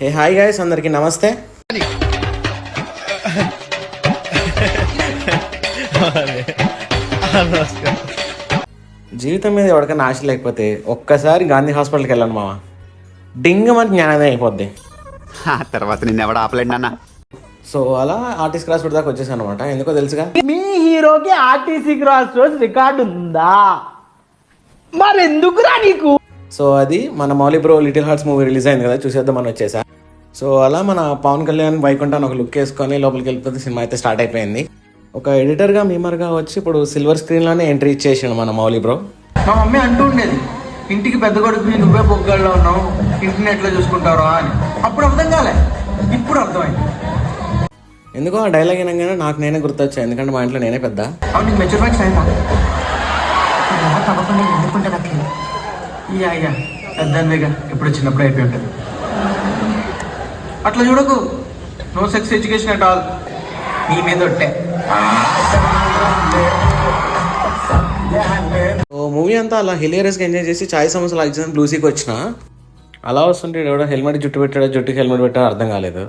Hey hi guys, అందరికీ నమస్తే. జీవితం మీద ఎవరికైనా ఆశ లేకపోతే ఒక్కసారి గాంధీ హాస్పిటల్కి వెళ్ళండి మామ, డింగ్ మనకి జ్ఞానోదయం అయిపోద్ది. తర్వాత నిన్న ఎవడ ఆపలేండి అన్న. సో అలా ఆర్టీసీ క్రాస్ రోడ్ దాకా వచ్చేసాను అనమాట. ఎందుకో తెలుసుగా, మీ హీరోకి ఆర్టీసీ క్రాస్ రోడ్ రికార్డు ఉందా? మరెందుకురా నీకు? సో అది మన Mouli bro little hearts movie release అయింది కదా, చూసేద్దాం అని వచ్చేసా. సో అలా మన పవన్ కళ్యాణ్ వైకుంఠాన్ని ఒక లుక్ వేసుకొని లోపలికి వెళ్ళిపోతే సినిమా అయితే స్టార్ట్ అయిపోయింది. ఒక ఎడిటర్గా మీమర్గా వచ్చి ఇప్పుడు సిల్వర్ స్క్రీన్లోనే ఎంట్రీ ఇచ్చేసాడు మన మౌలి బ్రో. మా మమ్మీ అంటూ ఉండేది, ఇంటికి పెద్ద కొడుకుని నువ్వే బొగ్గల్లో ఉన్నావు, ఇంటిని ఎట్లా చూసుకుంటారో అని. అప్పుడు అర్థం కాలే, ఇప్పుడు అర్థమైంది. ఎందుకో ఆ డైలాగ్ అయినాగానే నాకు నేనే గుర్తొచ్చాను, ఎందుకంటే మా ఇంట్లో నేనే పెద్ద. అవును, నీకు మెచ్యూర్ మ్యాక్స్ అయిందా? తప్పకుండా ఎందుకుంటుంది అట్లా. ఇయ్యా పెద్దగా ఎప్పుడు చిన్నప్పుడు అయిపోయి ఉంటుంది. అట్లా చూడకు, no sex education at all. నీ మీద ఒట్టే. ఓ మూవీ అంతా అలా హిలేరియస్గా ఎంజాయ్ చేసి చాయ్ సమోసాలు ఎగ్జామ్ బ్లూసీకి వచ్చిన అలా వస్తుంటే ఎవడో హెల్మెట్ జుట్టు పెట్టాడో, జుట్టుకి హెల్మెట్ పెట్టాడో అర్థం కాలేదు.